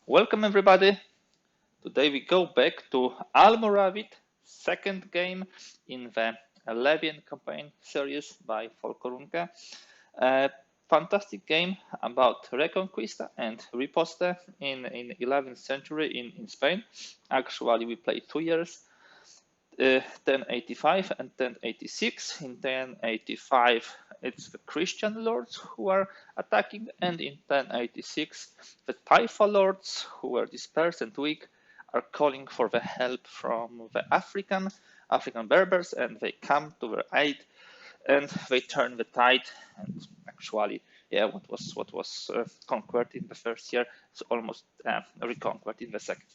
Welcome everybody. Today we go back to Almoravid, second game in the Libyan campaign series by Folkorunke. A fantastic game about Reconquista and Riposte in 11th century in Spain. Actually, we played 2 years. 1085 and 1086. In 1085, it's the Christian lords who are attacking, and in 1086, the Taifa lords who were dispersed and weak are calling for the help from the African Berbers, and they come to their aid, and they turn the tide. And actually, what was conquered in the first year is almost reconquered in the second.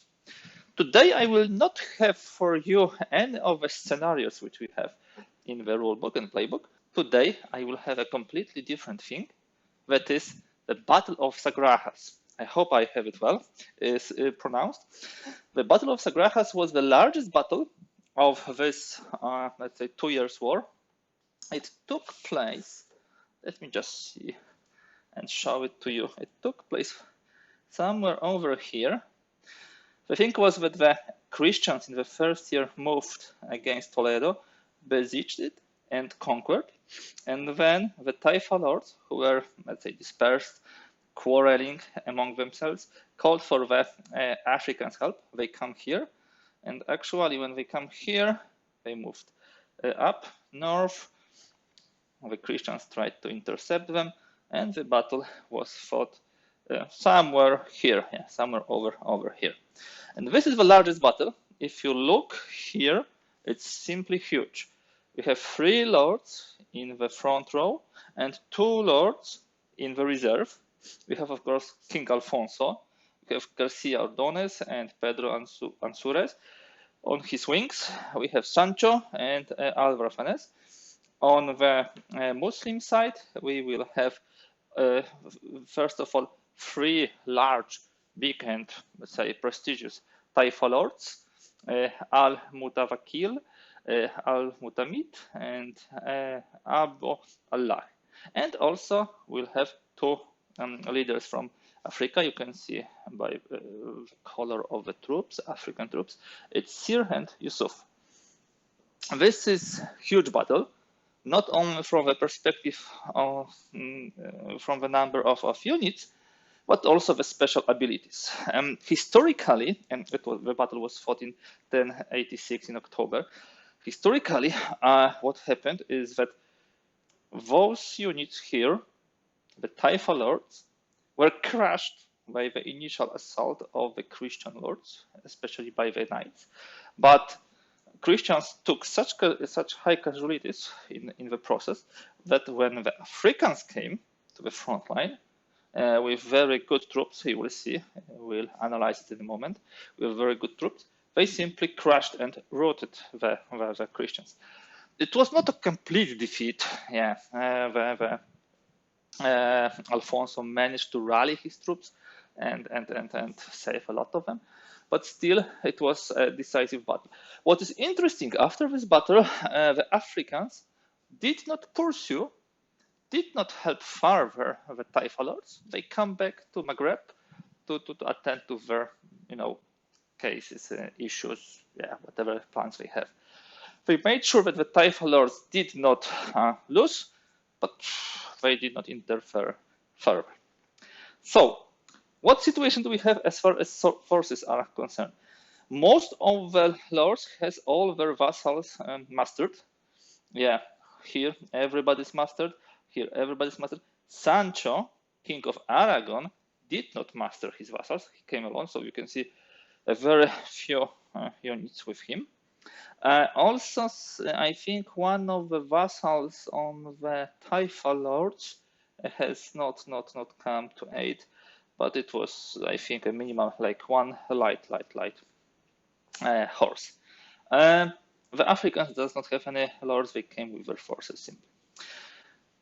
Today I will not have for you any of the scenarios which we have in the rulebook and playbook. Today I will have a completely different thing, that is the Battle of Sagrajas. I hope I have it well is pronounced. The Battle of Sagrajas was the largest battle of this, let's say, 2 years war. It took place, let me just see and show it to you. It took place somewhere over here. The thing was that the Christians in the first year moved against Toledo, besieged it, and conquered. And then the Taifa lords, who were, let's say, dispersed, quarreling among themselves, called for the Africans' help. They come here, and actually, when they come here, they moved up north. The Christians tried to intercept them, and the battle was fought somewhere here, somewhere over here. And this is the largest battle. If you look here, it's simply huge. We have 3 lords in the front row and 2 lords in the reserve. We have, of course, King Alfonso. We have Garcia Ordonez and Pedro Ansúrez. On his wings, we have Sancho and Álvaro Fanez. On the Muslim side, we will have, first of all, 3 large, big and, let's say, prestigious Taifa lords, Al-Mutawakil, Al-Mutamid, and Abu Allah. And also we'll have 2 leaders from Africa. You can see by the color of the troops, African troops. It's Sir and Yusuf. This is huge battle, not only from the perspective of from the number of units, but also the special abilities. Historically, and the battle was fought in 1086 in October. Historically, what happened is that those units here, the Taifa lords, were crushed by the initial assault of the Christian lords, especially by the knights. But Christians took such high casualties in the process that when the Africans came to the front line, with very good troops, you will see, we'll analyze it in a moment, with very good troops, they simply crushed and routed the Christians. It was not a complete defeat. Alfonso managed to rally his troops and save a lot of them, but still it was a decisive battle. What is interesting, after this battle, the Africans did not pursue, did not help further the Taifa lords. They come back to Maghreb to attend to their, cases, issues, whatever plans they have. They made sure that the Taifa lords did not lose, but they did not interfere further. So, what situation do we have as far as forces are concerned? Most of the lords has all their vassals mastered. Here everybody's mastered. Here, everybody's mastered. Sancho, King of Aragon, did not master his vassals. He came alone, so you can see a very few units with him. Also, I think one of the vassals on the Taifa lords has not come to aid, but it was, I think, a minimum, like 1 light horse. The Africans does not have any lords. They came with their forces simply.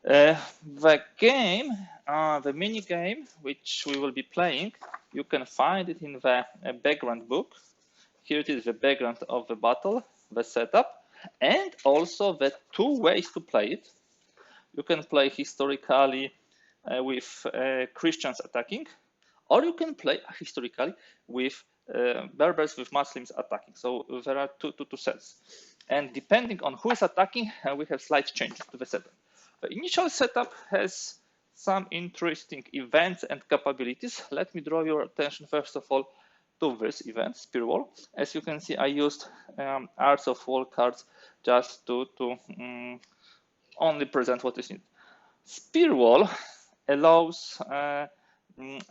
The game, the mini game, which we will be playing, you can find it in the background book. Here it is, the background of the battle, the setup, and also the 2 ways to play it. You can play historically with Christians attacking, Or you can play historically with Berbers with Muslims attacking. So there are two sets. And depending on who is attacking, we have slight changes to the setup. The initial setup has some interesting events and capabilities. Let me draw your attention first of all to this event, Spear Wall. As you can see, I used Arts of War cards just to only present what is needed. Spear Wall allows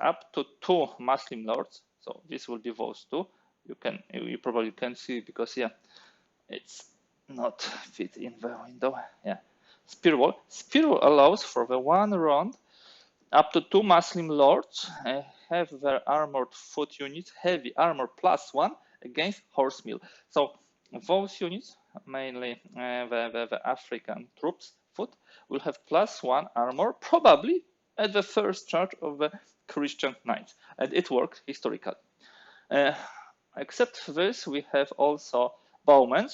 up to 2 Muslim lords. So this will be those 2. You probably can see because it's not fit in the window. Spear Wall. Spear Wall allows for the 1 round up to 2 Muslim lords have their armored foot units heavy armor +1 against horse mill. So those units, mainly the African troops foot, will have +1 armor, probably at the first charge of the Christian knights, and it worked historically. Except this, we have also bowmen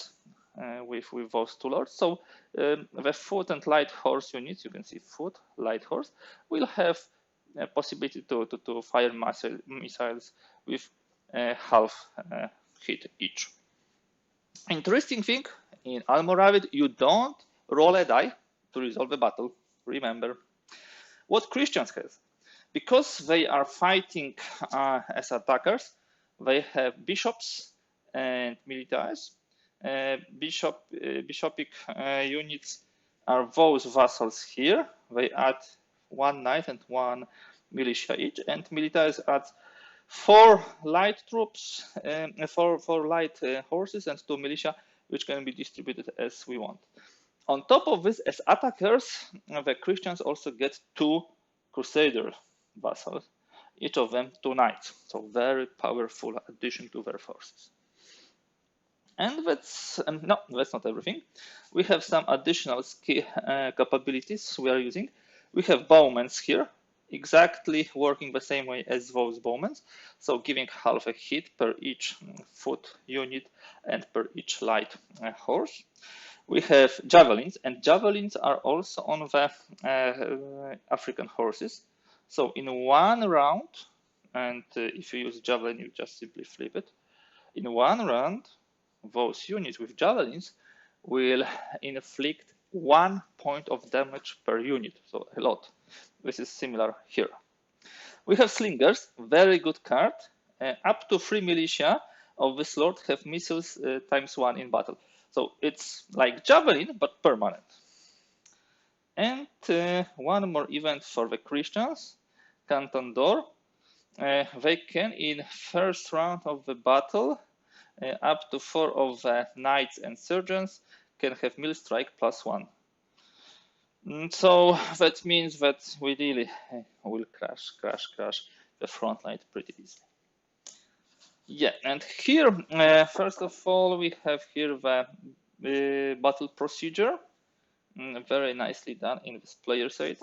with those 2 lords. So the foot and light horse units, you can see foot, light horse, will have a possibility to fire missiles with half hit each. Interesting thing, in Almoravid, you don't roll a die to resolve a battle. Remember. What Christians have, because they are fighting as attackers, they have bishops and militaries. Bishopic units are those vassals here. They add 1 knight and 1 militia each, and militaries add 4 light troops, 4 light horses and 2 militia, which can be distributed as we want. On top of this, as attackers, the Christians also get 2 crusader vassals, each of them 2 knights. So very powerful addition to their forces. And that's not everything. We have some additional skill capabilities we are using. We have bowmen here, exactly working the same way as those bowmen. So giving half a hit per each foot unit and per each light horse. We have javelins, and javelins are also on the African horses. So in 1 round, and if you use javelin, you just simply flip it. In 1 round, those units with javelins will inflict 1 point of damage per unit, so a lot. This is similar here. We have slingers, very good card. Up to 3 militia of this lord have missiles ×1 in battle. So it's like javelin, but permanent. And 1 more event for the Christians, Canton d'Or. They can, in first round of the battle, up to 4 of the knights and surgeons can have mill strike +1. So that means that we really will crash the front line pretty easily. And here, first of all, we have here the battle procedure, very nicely done in this player side.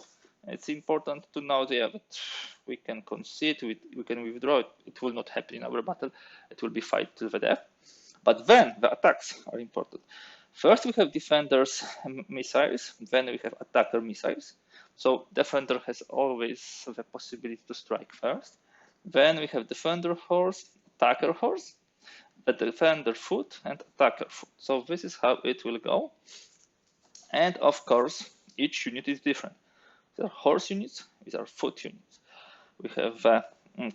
It's important to know that we can concede, we can withdraw. It will not happen in our battle. It will be fight to the death. But then the attacks are important. First, we have defenders missiles. Then we have attacker missiles. So defender has always the possibility to strike first. Then we have defender horse, attacker horse, the defender foot, and attacker foot. So this is how it will go. And of course, each unit is different. These are horse units, these are foot units. We have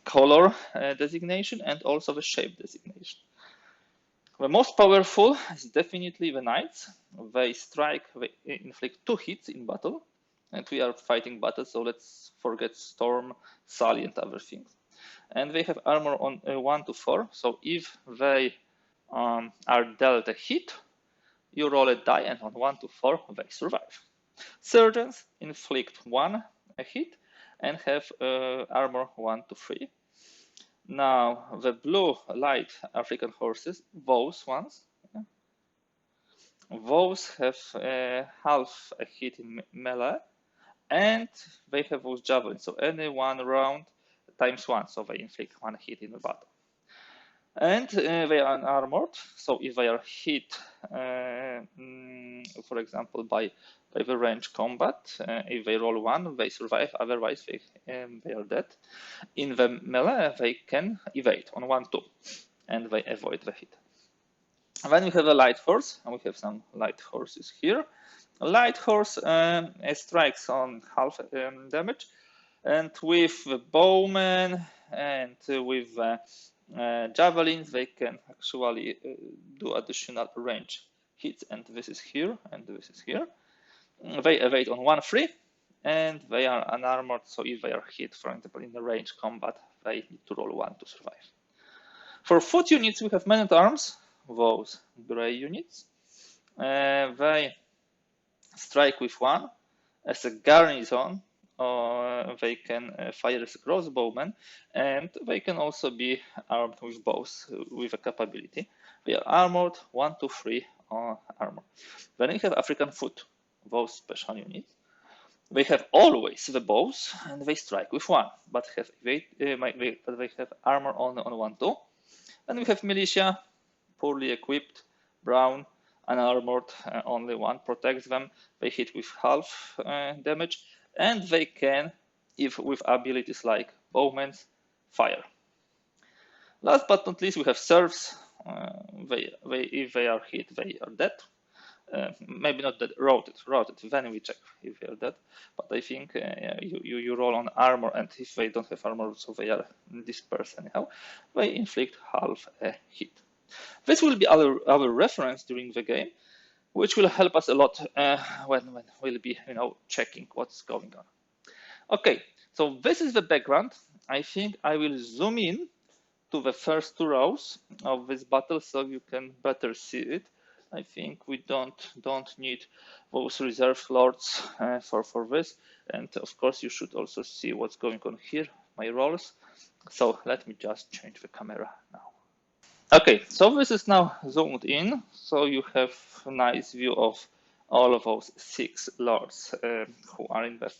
color designation and also the shape designation. The most powerful is definitely the knights. They strike, they inflict 2 hits in battle. And we are fighting battle, so let's forget storm, Sally, and other things. And they have armor on 1 to 4. So if they are dealt a hit, you roll a die, and on 1 to 4, they survive. Surgeons inflict 1 hit and have armor 1 to 3. Now, the blue light African horses, those ones, those have half a hit in melee, and they have those javelins. So any 1 round ×1, so they inflict 1 hit in the battle. And they are unarmored, so if they are hit, for example, by the range combat, if they roll 1, they survive, otherwise they are dead. In the melee, they can evade on 1-2, and they avoid the hit. Then we have a light horse, and we have some light horses here. A light horse strikes on half damage, and with the bowman and with javelins, they can actually do additional range hits, and this is here, and this is here. They evade on 1-3, and they are unarmored, so if they are hit, for example, in the range combat, they need to roll 1 to survive. For foot units, we have men-at-arms, those gray units. They strike with 1 as a garrison, or they can fire as a crossbowmen, and they can also be armed with bows with a capability. They are armored 1-3 armor. Then we have African foot, those special units. They have always the bows, and they strike with 1, but they have armor only on 1-2. And we have militia, poorly equipped, brown, unarmored, only 1 protects them. They hit with half damage, and they can, if with abilities like bowmen, fire. Last but not least, we have serfs. If they are hit, they are dead. Maybe not dead, routed. Then we check if they are dead. But I think you roll on armor, and if they don't have armor, so they are dispersed anyhow, they inflict half a hit. This will be our reference during the game, which will help us a lot when we'll be checking what's going on. Okay, so this is the background. I think I will zoom in to the first 2 rows of this battle so you can better see it. I think we don't need those reserve lords for this, and of course you should also see what's going on here, my rolls. So let me just change the camera now. Okay, so this is now zoomed in, so you have a nice view of all of those 6 lords who are in the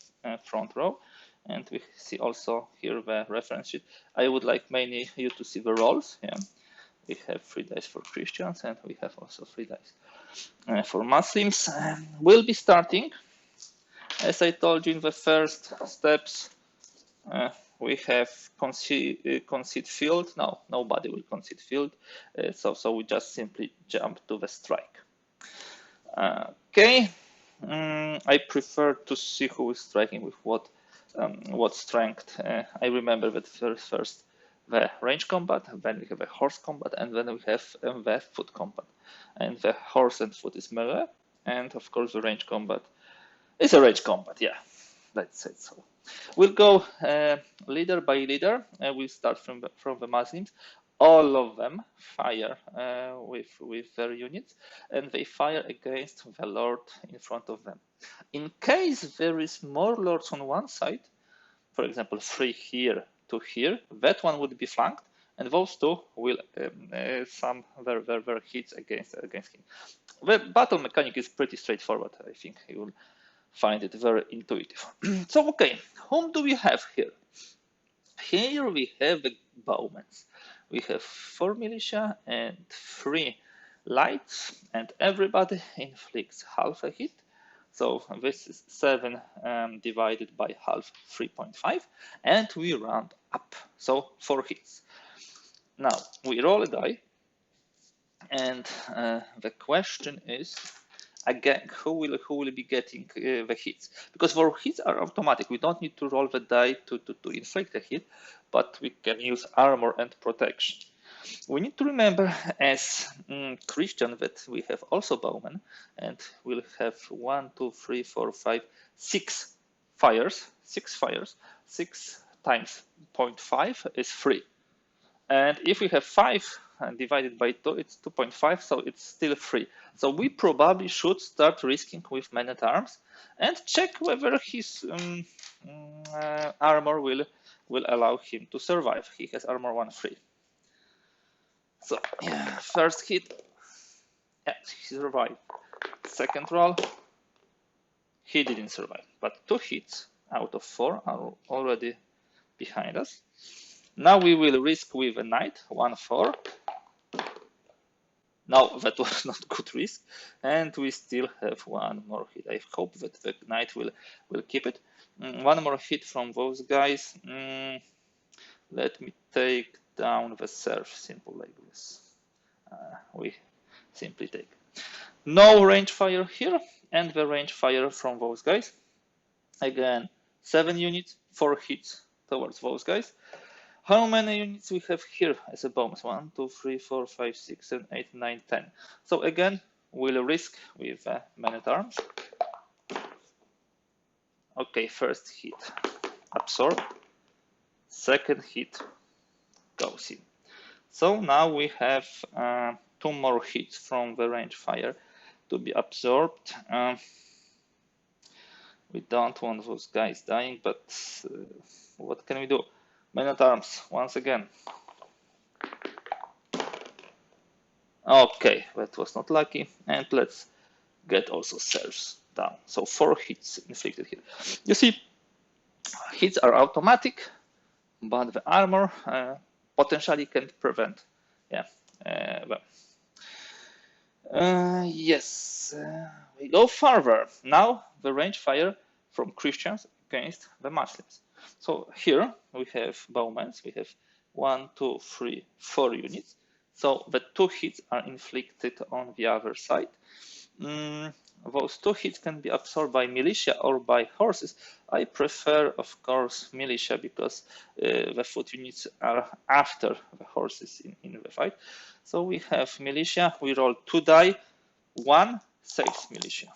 front row, and we see also here the reference sheet. I would like mainly you to see the rolls. Yeah, we have 3 dice for Christians, and we have also 3 dice for Muslims. We'll be starting, as I told you in the first steps. We have concede field. No, nobody will concede field, so we just simply jump to the strike. Okay, I prefer to see who is striking with what strength. I remember that first the range combat, then we have a horse combat, and then we have the foot combat. And the horse and foot is melee, and of course the range combat is a range combat. Yeah, let's say so. We'll go leader by leader. We'll start from the Muslims. All of them fire with their units, and they fire against the lord in front of them. In case there is more lords on one side, for example, 3 here, 2 here, that one would be flanked, and those 2 will some their hits against him. The battle mechanic is pretty straightforward. I think you will find it very intuitive. So, okay, whom do we have here? Here we have the bowmen. We have 4 militia and 3 lights, and everybody inflicts half a hit. So this is 7 divided by half, 3.5, and we round up. So 4 hits. Now we roll a die, and the question is, again, who will be getting the hits? Because for hits are automatic. We don't need to roll the die to inflict a hit, but we can use armor and protection. We need to remember as Christian that we have also bowmen, and we'll have 1, 2, 3, 4, 5, 6 fires. 6 fires. 6 times 0.5 is 3. And if we have 5 divided by 2, it's 2.5, so it's still 3. So we probably should start risking with men-at-arms and check whether his armor will allow him to survive. He has armor 1-3. So yeah, first hit, yeah, he survived. Second roll, he didn't survive, but 2 hits out of 4 are already behind us. Now we will risk with a knight, 1-4, No, that was not good risk, and we still have one more hit. I hope that the knight will keep it. One more hit from those guys. Let me take down the serf, simple like this. We simply take. No range fire here, and the range fire from those guys. Again, 7 units, 4 hits towards those guys. How many units we have here as a bonus? 1, 2, 3, 4, 5, 6, 7, 8, 9, 10. So again, we'll risk with men-at-arms. Okay, first hit, absorb. Second hit, goes in. So now we have 2 more hits from the range fire to be absorbed. We don't want those guys dying, but what can we do? Men-at-arms, once again. Okay, that was not lucky. And let's get also serfs down. So 4 hits inflicted here. You see, hits are automatic, but the armor potentially can prevent. Yeah. Yes, we go further. Now the range fire from Christians against the Muslims. So here we have bowmen. We have 1, 2, 3, 4 units. So the 2 hits are inflicted on the other side. Those 2 hits can be absorbed by militia or by horses. I prefer, of course, militia because the foot units are after the horses in the fight. So we have militia. We roll 2 die. 1 saves militia.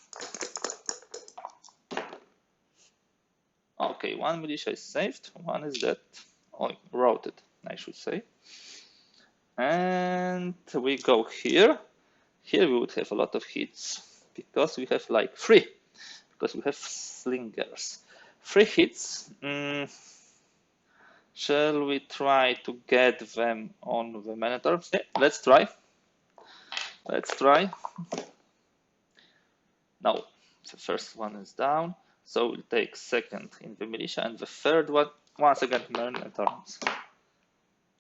Okay, 1 militia is saved. 1 is dead. Oh, routed, I should say. And we go here. Here we would have a lot of hits because we have like 3, because we have slingers. 3 hits. Shall we try to get them on the men-at-arms? Yeah, let's try. Let's try. No, the first one is down. So we'll take second in the militia, and the third one, once again, men-at-arms.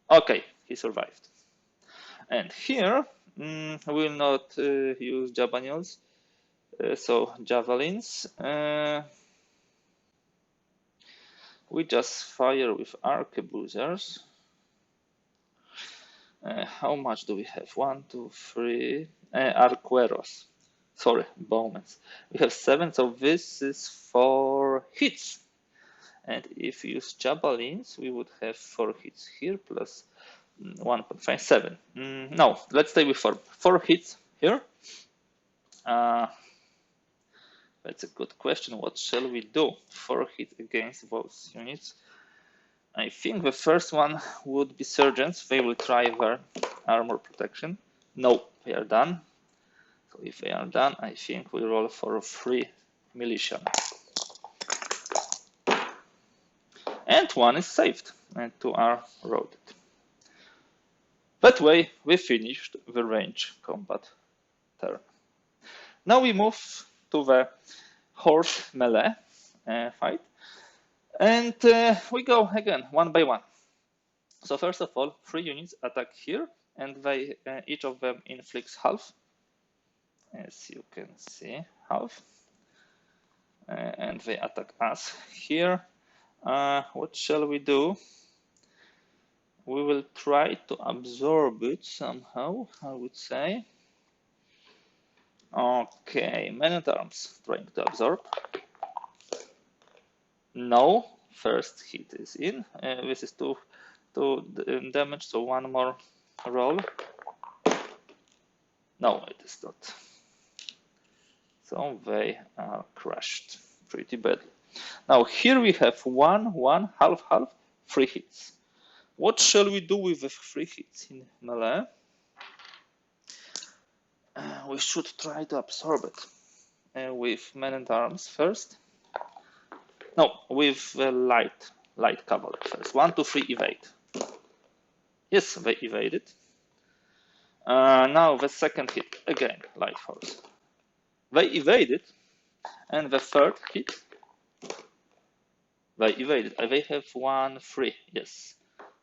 Okay, he survived. And here, we'll not use javelins, so javelins. We just fire with arquebusiers. How much do we have? 1, 2, 3. Arqueros. Sorry, bowmen. We have 7, so this is 4 hits. And if we use javelins, we would have 4 hits here plus 1.5, 7. No, let's stay with 4. 4 hits here. That's a good question. What shall we do? 4 hits against those units. I think the first one would be sergeants. They will try their armor protection. No, they are done. So if they are done, I think we roll for 3 militia. And 1 is saved, and 2 are routed. That way, we finished the range combat turn. Now we move to the horse melee fight. And we go again, 1 by 1. So first of all, 3 units attack here, and they each of them inflicts half. As you can see, half. And they attack us here. What shall we do? We will try to absorb it somehow, I would say. Okay, men-at-arms trying to absorb. No, first hit is in. This is 2 damage, so 1 more roll. No, it is not. So they are crushed pretty badly. Now here we have 1, 1, half, half, 3 hits. What shall we do with the 3 hits in melee? We should try to absorb it with men-at-arms first. No, with light cavalry first. 1, 2, 3, evade. Yes, they evaded. Now the second hit, again, light horse. They evaded, and the third hit, they evaded. They have 1, 3, yes.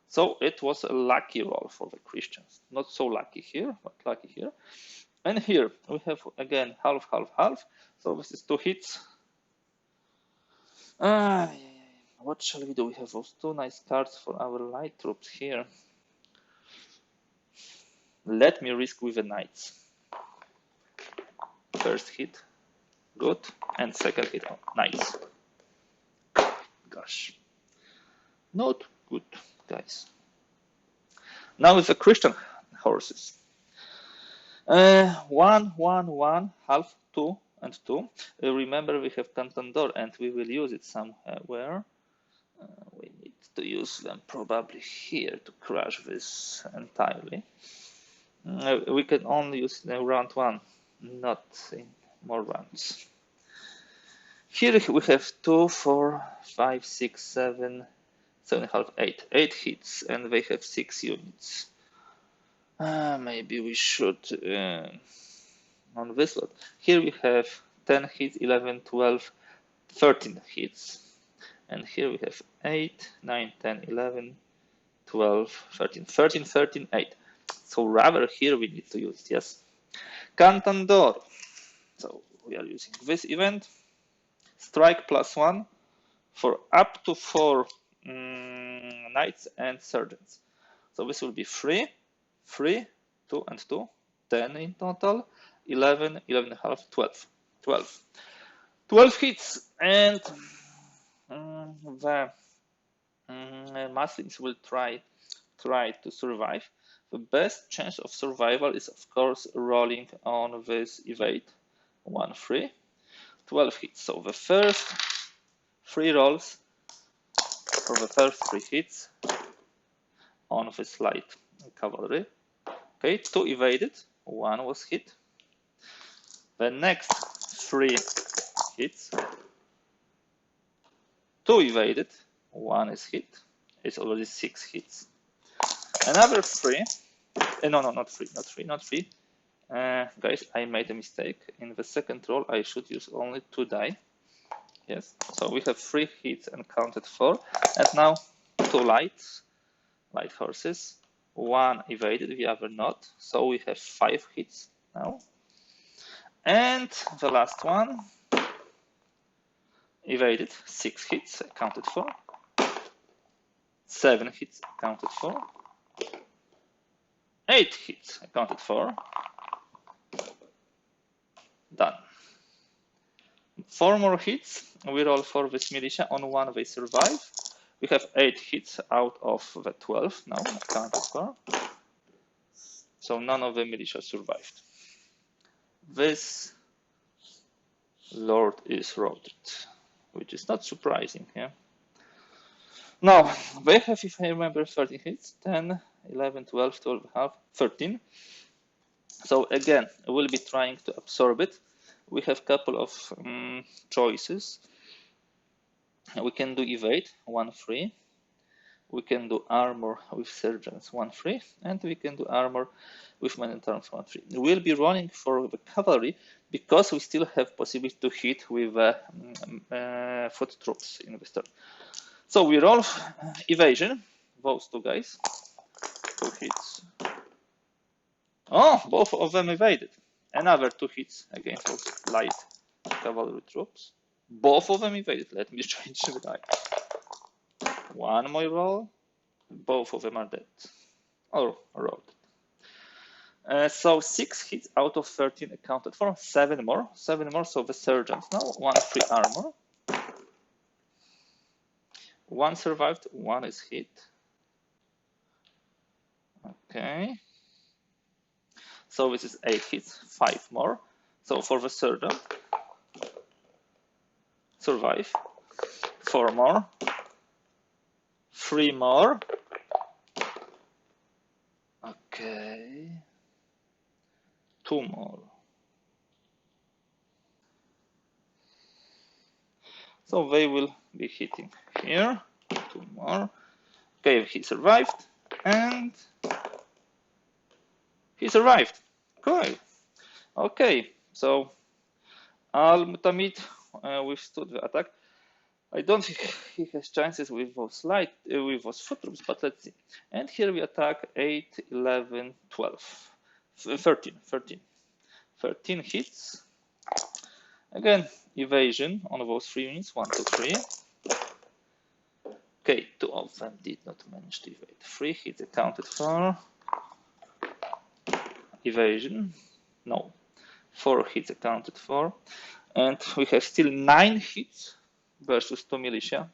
So it was a lucky roll for the Christians. Not so lucky here, but lucky here. And here we have again half, half, half. So this is 2 hits. What shall we do? We have those 2 nice cards for our light troops here. Let me risk with the knights. First hit, good, and second hit, oh, nice. Gosh, not good, guys. Now with the Christian horses. 1, 1, 1, half, 2, and 2. Remember, we have Contendor, and we will use it somewhere. We need to use them probably here to crush this entirely. We can only use it in round 1, not in more rounds. Here we have 2, 4, 5, 6, 7, 7.5, 8. 8 hits, and they have 6 units. Maybe we should on this lot. Here we have 10 hits, 11, 12, 13 hits. And here we have 8, 9, 10, 11, 12, 13, 13, 13, 8. So rather here we need to use it, yes. Contendor. So we are using this event. Strike +1 for up to 4 knights and sergeants. So this will be 3, 3, 2, and 2. 10 in total. 11, 11.5, 12. 12 hits, and the Muslims will try to survive. The best chance of survival is, of course, rolling on this evade 1, 3, 12 hits. So the first 3 rolls for the first 3 hits on this light cavalry. Okay, 2 evaded, 1 was hit. The next 3 hits, 2 evaded, 1 is hit. It's already 6 hits. Another 3. Not 3. Guys, I made a mistake. In the second roll, I should use only 2 die. Yes, so we have 3 hits and counted 4. And now 2 light horses. 1 evaded, the other not. So we have 5 hits now. And the last one evaded, 6 hits, accounted for. 7 hits, accounted for. 8 hits, accounted for. Done. 4 more hits. We roll for this militia. On 1 they survive. We have 8 hits out of the 12 now, accounted for. So none of the militia survived. This lord is routed, which is not surprising, yeah. Now, they have, if I remember, 13 hits, 10, 11, 12, 12.5, 13. So again, we'll be trying to absorb it. We have a couple of choices. We can do evade, 1, 3. We can do armor with sergeants, 1, 3. And we can do armor with men at arms, 1, 3. We'll be running for the cavalry because we still have possibility to hit with foot troops in the turn. So we roll evasion, those 2 guys, 2 hits. Oh, both of them evaded. Another 2 hits against those light cavalry troops. Both of them evaded. Let me change the die. 1 more roll. Both of them are dead. Or rolled. So 6 hits out of 13 accounted for. 7 more. 7 more. So the sergeants now. 1 free armor. 1 survived. 1 is hit. Okay. So this is 8 hits. 5 more. So for the sergeant, survive. 4 more. 3 more. Okay. 2 more. So they will be hitting here. 2 more. Okay, he survived. And he survived. Cool. Okay, so Al-Mutamid withstood the attack. I don't think he has chances with those with those foot troops, but let's see. And here we attack 8, 11, 12, 13, 13. 13 hits. Again, evasion on those 3 units, 1, 2, 3. Okay, 2 of them did not manage to evade. 3 hits accounted for. Evasion, no. 4 hits accounted for. And we have still 9 hits versus 2 militia,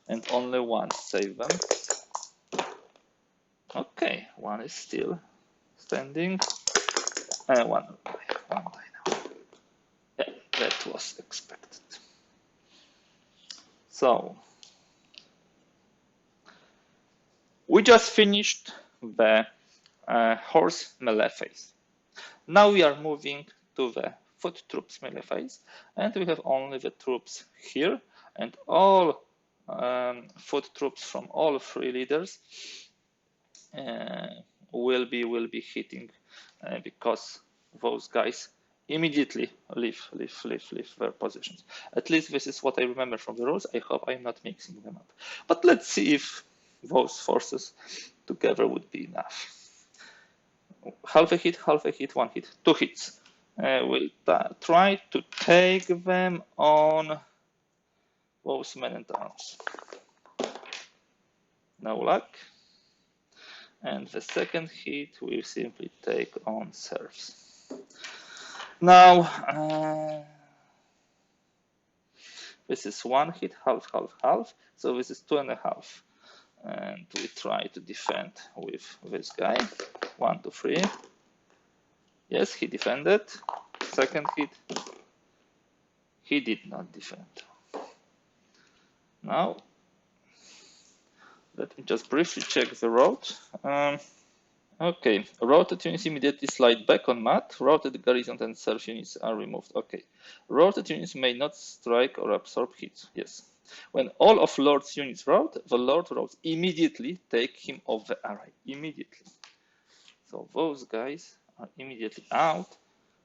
and only 1 saved them. Okay, 1 is still standing. 1 died now. Yeah, that was expected. So, we just finished the horse melee phase. Now we are moving to the foot troops melee phase, and we have only the troops here, and all foot troops from all 3 leaders will be hitting because those guys immediately leave their positions. At least this is what I remember from the rules. I hope I'm not mixing them up. But let's see if those forces together would be enough. Half a hit, 1 hit, 2 hits. We'll try to take them on those men at arms. No luck. And the second hit will simply take on serfs. Now, this is 1 hit, half, half, half. So this is 2.5. And we try to defend with this guy. 1, 2, 3. Yes, he defended. Second hit. He did not defend. Now, let me just briefly check the road. Okay, routed units immediately slide back on mat. Routed garrison and serf units are removed. Okay, routed units may not strike or absorb hits. Yes. When all of Lord's units rout, the Lord routes immediately take him off the array. Immediately. So those guys are immediately out,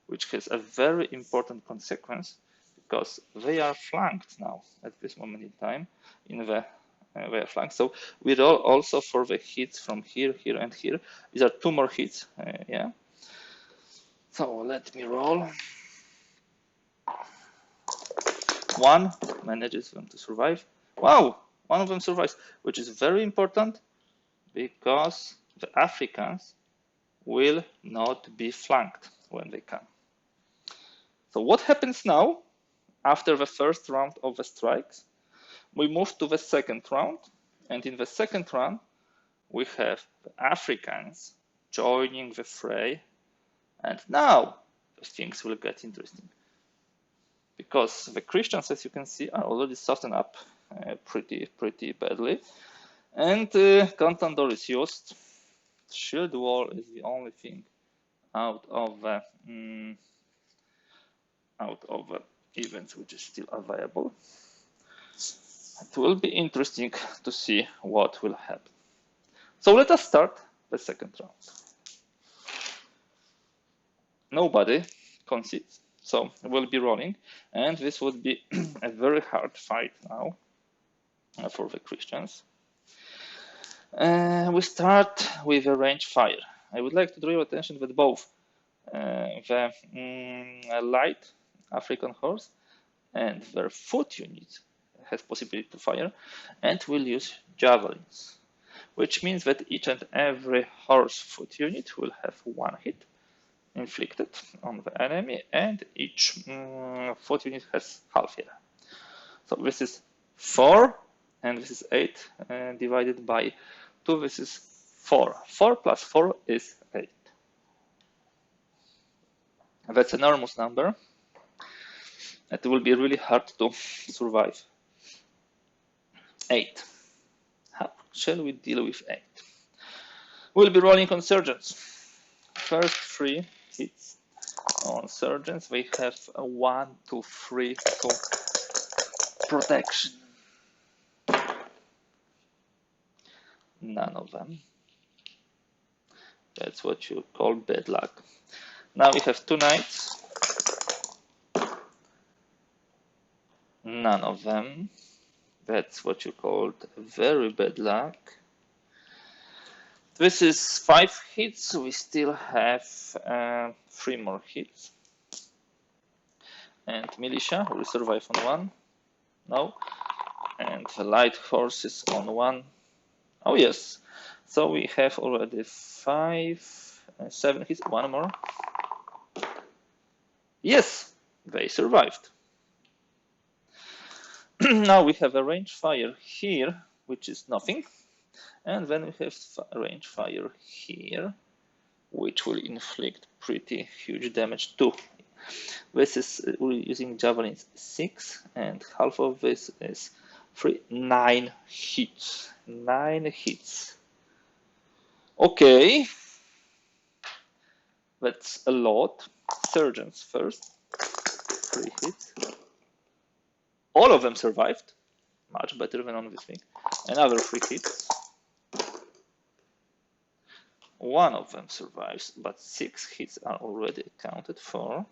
which has a very important consequence because they are flanked now at this moment in time in the their flank. So we roll also for the hits from here, here, and here. These are 2 more hits. Yeah. So let me roll. 1 manages them to survive. Wow, 1 of them survives, which is very important because the Africans will not be flanked when they come. So what happens now after the first round of the strikes? We move to the second round, and in the second round, we have the Africans joining the fray, and now things will get interesting. Because the Christians, as you can see, are already softened up pretty badly, and Contandor is used. Shield wall is the only thing out of the events which is still available. It will be interesting to see what will happen. So let us start the second round. Nobody concedes, so we'll be rolling, and this would be a very hard fight now for the Christians. We start with a range fire. I would like to draw your attention that both the light African horse and their foot units has possibility to fire, and will use javelins, which means that each and every horse foot unit will have 1 hit inflicted on the enemy, and each foot unit has half here. So this is 4, and this is 8, divided by 2, this is 4. 4 plus 4 is 8. That's an enormous number. It will be really hard to survive. 8. How shall we deal with 8? We'll be rolling on surgeons. First 3 hits on surgeons. They have a 1, 2, 3 to protection. None of them. That's what you call bad luck. Now we have 2 knights. None of them. That's what you called very bad luck. This is 5 hits. We still have 3 more hits. And militia will survive on 1. No. And the light horses on 1. Oh yes. So we have already 7 hits. 1 more. Yes, they survived. Now we have a range fire here, which is nothing. And then we have range fire here, which will inflict pretty huge damage too. This is we're using javelins 6, and half of this is 3. 9 hits. 9 hits. Okay, that's a lot. Surgeons first. 3 hits. All of them survived. Much better than on this thing. Another 3 hits. 1 of them survives, but 6 hits are already accounted for,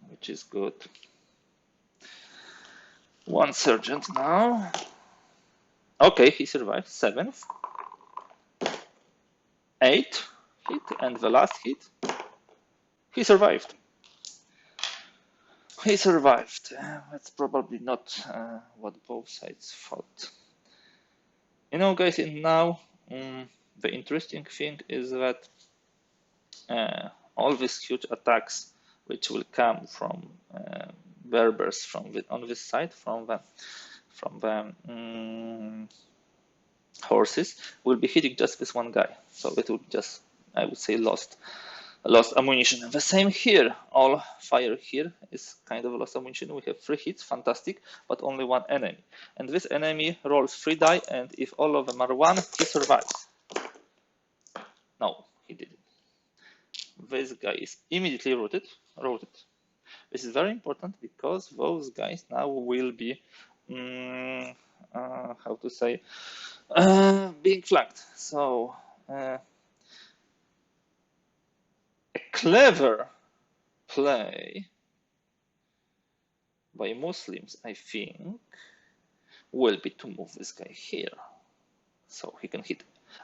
which is good. 1 sergeant now. Okay, he survived. 7th. 8 hit, and the last hit. He survived. He survived. That's probably not what both sides thought. You know, guys, now the interesting thing is that all these huge attacks, which will come from Berbers on this side, from the horses, will be hitting just this one guy. So it will just, I would say, lost ammunition. The same here. All fire here is kind of lost ammunition. We have 3 hits, fantastic, but only 1 enemy. And this enemy rolls 3 die, and if all of them are 1, he survives. No, he didn't. This guy is immediately routed. This is very important because those guys now will be, how to say, being flanked. So a clever play by Muslims, I think, will be to move this guy here, so he can hit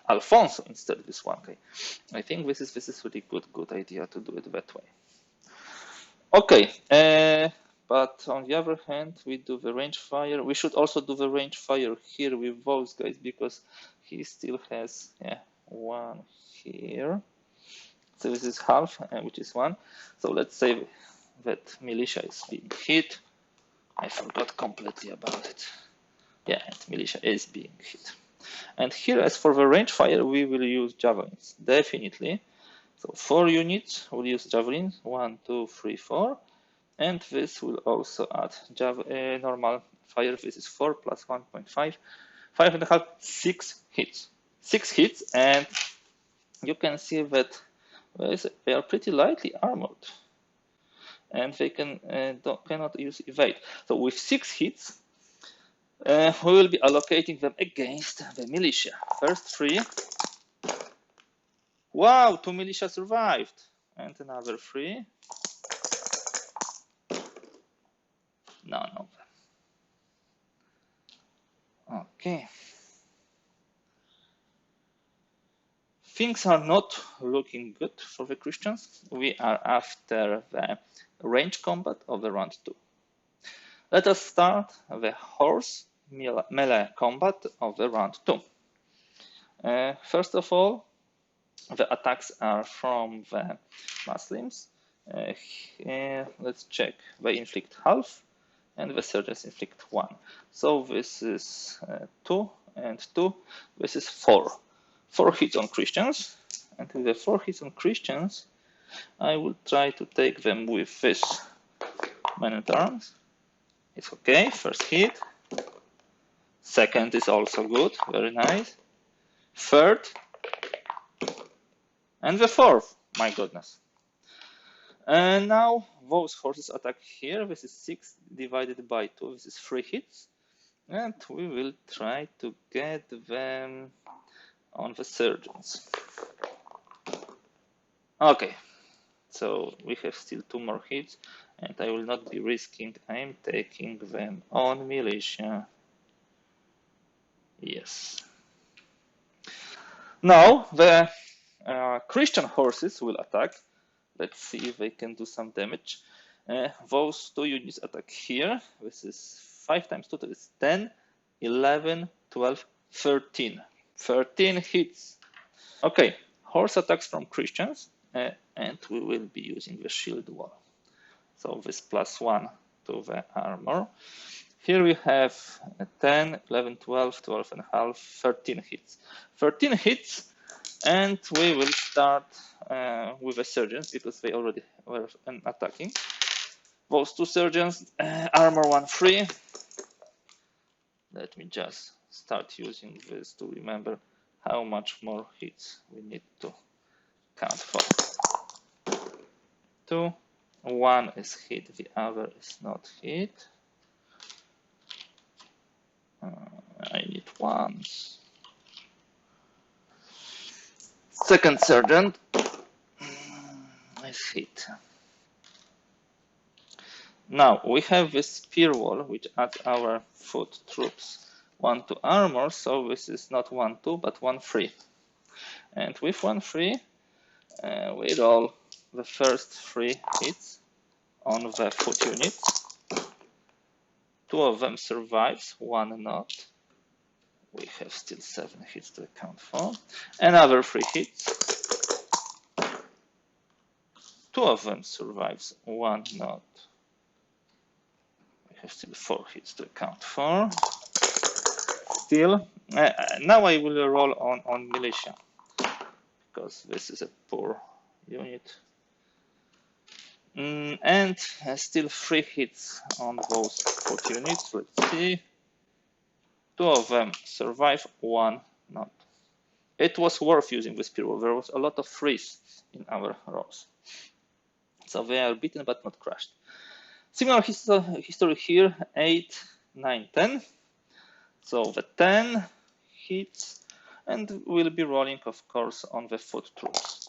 Alfonso instead of this one guy. I think this is really good idea to do it that way. Okay, but on the other hand, we do the range fire. We should also do the range fire here with those guys because he still has 1 here. So this is half, which is 1. So let's say that militia is being hit. I forgot completely about it. Yeah, and militia is being hit. And here, as for the range fire, we will use javelins, definitely. So 4 units will use javelins, 1, 2, 3, 4. And this will also add normal fire. This is 4 plus 1.5, 5.5, 6 hits. 6 hits, and you can see that they are pretty lightly armored. And they cannot use evade. So with 6 hits, we will be allocating them against the militia. First 3. Wow, 2 militia survived. And another 3. None of them. Okay. Things are not looking good for the Christians. We are after the range combat of the round 2. Let us start the horse melee combat of the round 2. First of all, the attacks are from the Muslims. Let's check. They inflict half, and the surgeons inflict 1. So this is 2 and 2. This is 4. 4 hits on Christians, and with the 4 hits on Christians, I will try to take them with this man-at-arms. It's okay. First hit. Second is also good. Very nice. Third. And the 4th. My goodness. And now those horses attack here. This is 6 divided by 2. This is 3 hits. And we will try to get them on the surgeons. Okay. So we have still 2 more hits. and I will not be risking. I'm taking them on militia. Yes. Now the Christian horses will attack. Let's see if they can do some damage. Those two units attack here. This is 5 times 2, that is 10, 11, 12, 13. 13 hits. Okay, horse attacks from Christians, and we will be using the shield wall. So this +1 to the armor. Here we have 10, 11, 12, 12 and a half, 13 hits. 13 hits, and we will start with the surgeons because they already were attacking. Those two surgeons, armor 1 free. Let me just start using this to remember how much more hits we need to count for. 2, 1 is hit, the other is not hit. I need ones. Second sergeant is hit. Now we have this spear wall which adds our foot troops 1 to armor, so this is not 1 2 but 1 3. And with 1 3 we roll the first 3 hits on the foot units. 2 of them survives, 1 not. We have still 7 hits to account for. Another 3 hits. 2 of them survives, 1 not. We have still 4 hits to account for. Still, now I will roll on militia because this is a poor unit. And still 3 hits on those foot units. Let's see. 2 of them survive, 1 not. It was worth using the spear wall. There was a lot of threes in our rows. So they are beaten but not crushed. Similar history here, 8, 9, 10. So the 10 hits, and we'll be rolling, of course, on the foot troops.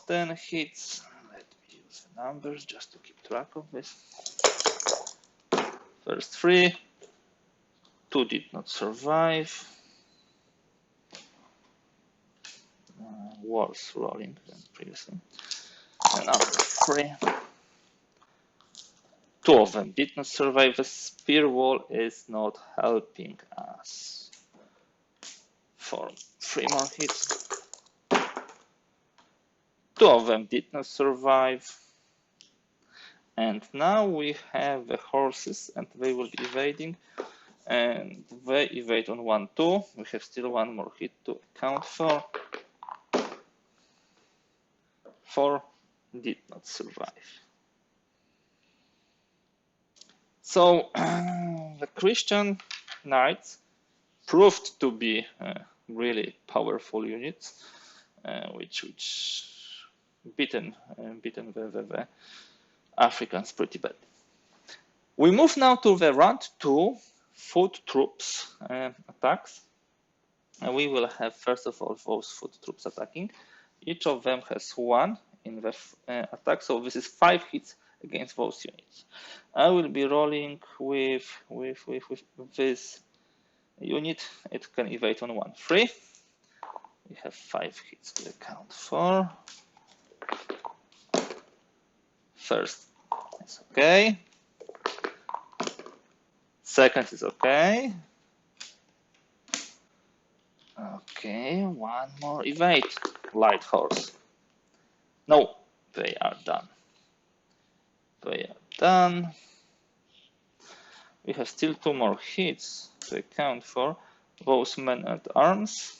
10 hits. Let me use the numbers just to keep track of this. First 3. 2 did not survive. Worse rolling than previously. Another 3. 2 of them did not survive. The spear wall is not helping us. For 3 more hits. 2 of them did not survive. And now we have the horses, and they will be evading. And they evade on 1, 2. We have still 1 more hit to account for. 4 did not survive. So the Christian knights proved to be really powerful units, which beaten the Africans pretty bad. We move now to the round 2 foot troops attacks. And we will have first of all those foot troops attacking. Each of them has 1 in the attack, so this is 5 hits against those units. I will be rolling with this unit. It can evade on 1 3. We have 5 hits to account for. First is okay. Second is okay. Okay, 1 more evade. Light horse. No, they are done. They are done. We have still 2 more hits to account for. Those men at arms.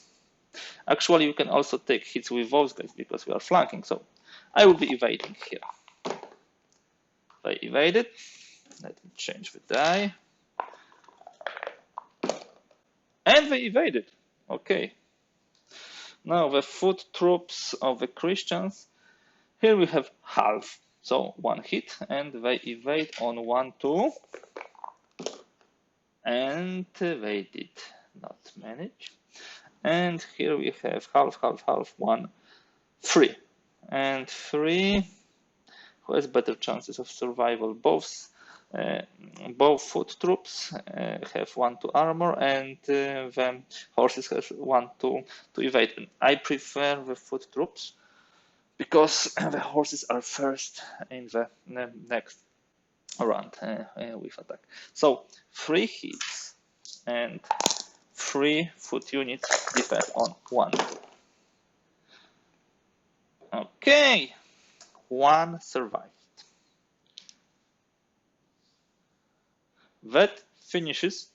Actually, you can also take hits with those guys because we are flanking. So I will be evading here. They evaded. Let me change the die. And they evaded. Okay. Now the foot troops of the Christians. Here we have half. So 1 hit, and they evade on 1 2. And they did not manage. And here we have half, half, half, 1 3. And 3 who has better chances of survival. Both foot troops have 1-2 armor, and the horses have 1-2 to evade. And I prefer the foot troops because the horses are first in the next round with attack. So 3 hits and 3 foot units defend on 1. Okay, 1 survived. That finishes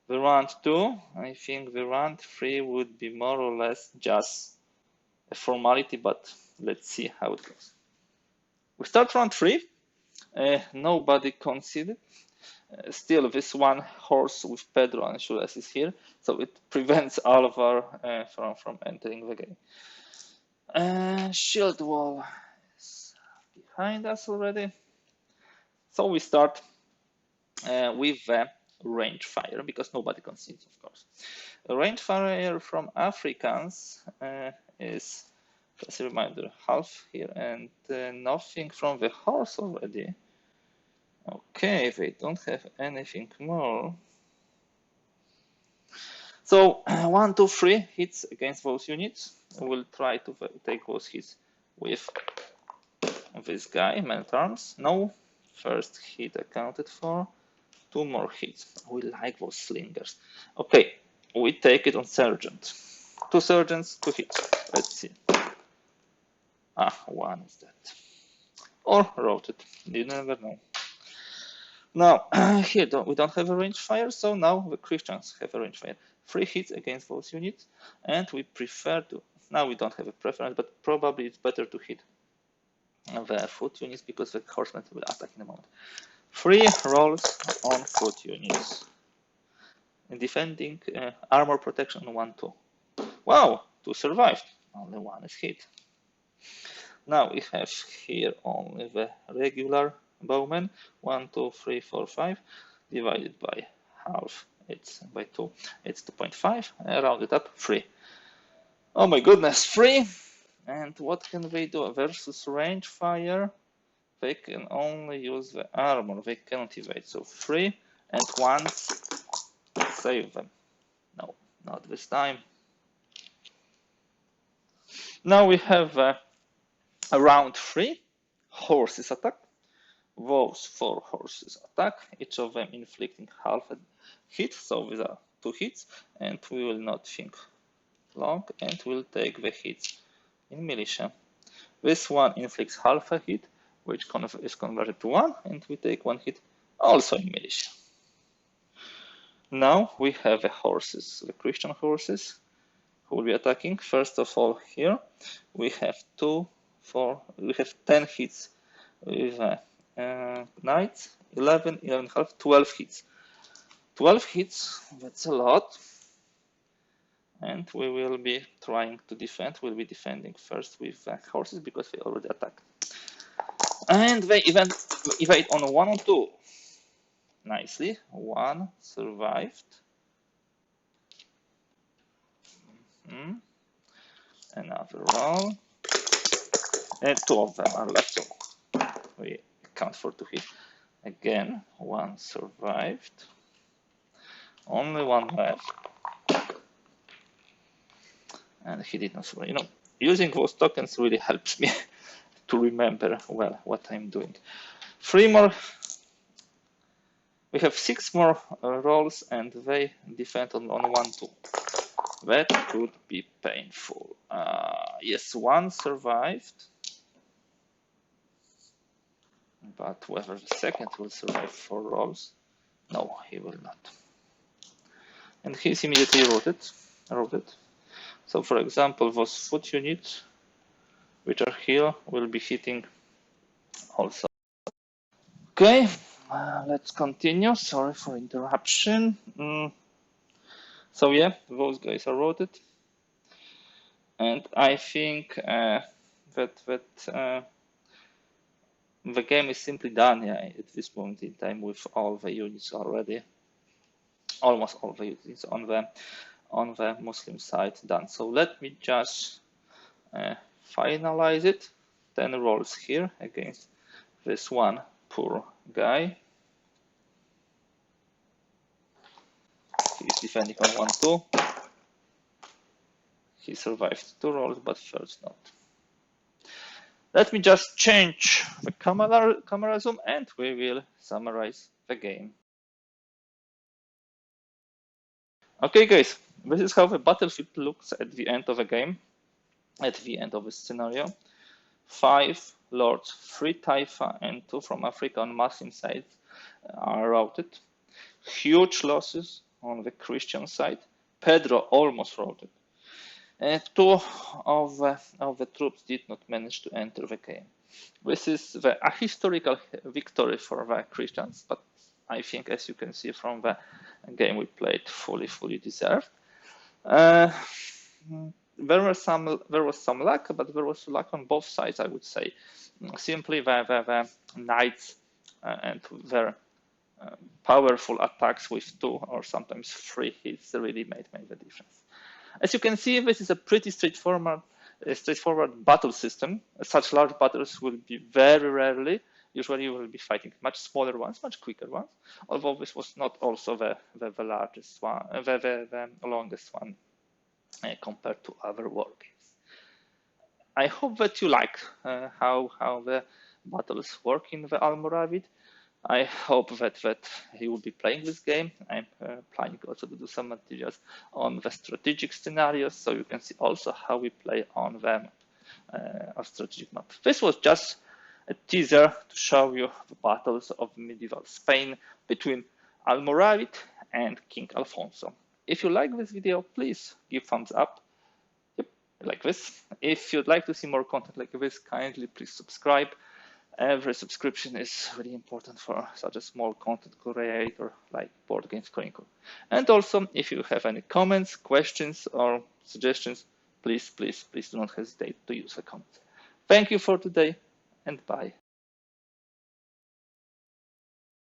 the round 2. I think the round 3 would be more or less just a formality, but let's see how it goes. We start round 3. Nobody conceded. Still, this one horse with Pedro and Jules is here, so it prevents Alvar from entering the game. Shield wall is behind us already. So we start with the range fire, because nobody concedes, of course. Range fire from Africans is, as a reminder, half here, and nothing from the horse already. Okay, they don't have anything more. So 1, 2, 3 hits against those units. We'll try to take those hits with this guy, man at arms. No, first hit accounted for. 2 more hits. We like those slingers. Okay, we take it on sergeant. 2 sergeants, 2 hits. Let's see. Ah, 1 is dead. Or roted. You never know. Now, here we don't have a range fire, so now the Christians have a range fire. 3 hits against those units, and we prefer to, now we don't have a preference, but probably it's better to hit the foot units because the horsemen will attack in a moment. 3 rolls on foot units. Defending armor protection 1, 2. Wow, 2 survived, only 1 is hit. Now we have here only the regular bowmen, 1, 2, 3, 4, 5, divided by half, it's by 2, it's 2.5, round it up, 3. Oh my goodness, 3! And what can they do versus range fire? They can only use the armor, they cannot evade, so 3 and once save them. No, not this time. Now we have round 3, horses attack. Those 4 horses attack, each of them inflicting half a hit, so these are 2 hits, and we will not think long, and we'll take the hits in militia. This one inflicts half a hit, which is converted to 1, and we take 1 hit also in militia. Now we have the horses, the Christian horses, who will be attacking. First of all, here we have 2, 4, we have 10 hits with knights, 11, 11 half, 12 hits. 12 hits, that's a lot. And we will be trying to defend. We'll be defending first with horses because they already attacked. And they evade on 1 and 2. Nicely, 1 survived. Another roll. And 2 of them are left, so we count for 2 hits. Again, 1 survived. Only 1 left. And he did not survive. You know, using those tokens really helps me to remember well what I'm doing. 3 more. We have 6 more rolls, and they defend on 1, 2. That could be painful. Yes, 1 survived. But whether the second will survive 4 rolls, no, he will not. And he's immediately roted. So, for example, those foot units, which are here, will be hitting also. Okay, let's continue. Sorry for interruption. So yeah, those guys are roted, and I think that the game is simply done. Yeah, at this point in time, with all the units already, almost all the units on the Muslim side done. So let me just finalize it. 10 rolls here against this one poor guy. He's defending on 1-2. He survived 2 rolls, but first not. Let me just change the camera zoom and we will summarize the game. Okay guys, this is how the battlefield looks at the end of the game, at the end of the scenario. 5 lords, 3 Taifa and 2 from Africa on Muslim side are routed. Huge losses on the Christian side. Pedro almost routed. And 2 of the troops did not manage to enter the game. This is a historical victory for the Christians, but I think, as you can see from the game we played, fully deserved. There was some luck, but there was luck on both sides, I would say. Simply the knights and their powerful attacks with 2 or sometimes 3 hits really made the difference. As you can see, this is a pretty straightforward battle system. Such large battles will be very rarely. Usually you will be fighting much smaller ones, much quicker ones, although this was not also the largest one, the longest one compared to other war games. I hope that you like how the battles work in the Almoravid. I hope that you will be playing this game. I'm planning also to do some materials on the strategic scenarios, so you can see also how we play on the strategic map. This was just a teaser to show you the battles of medieval Spain between Almoravid and King Alfonso. If you like this video, please give thumbs up. Yep, like this. If you'd like to see more content like this, kindly please subscribe. Every subscription is really important for such a small content creator like Board Games Chronicle. And also, if you have any comments, questions, or suggestions, please do not hesitate to use the comments. Thank you for today, and bye.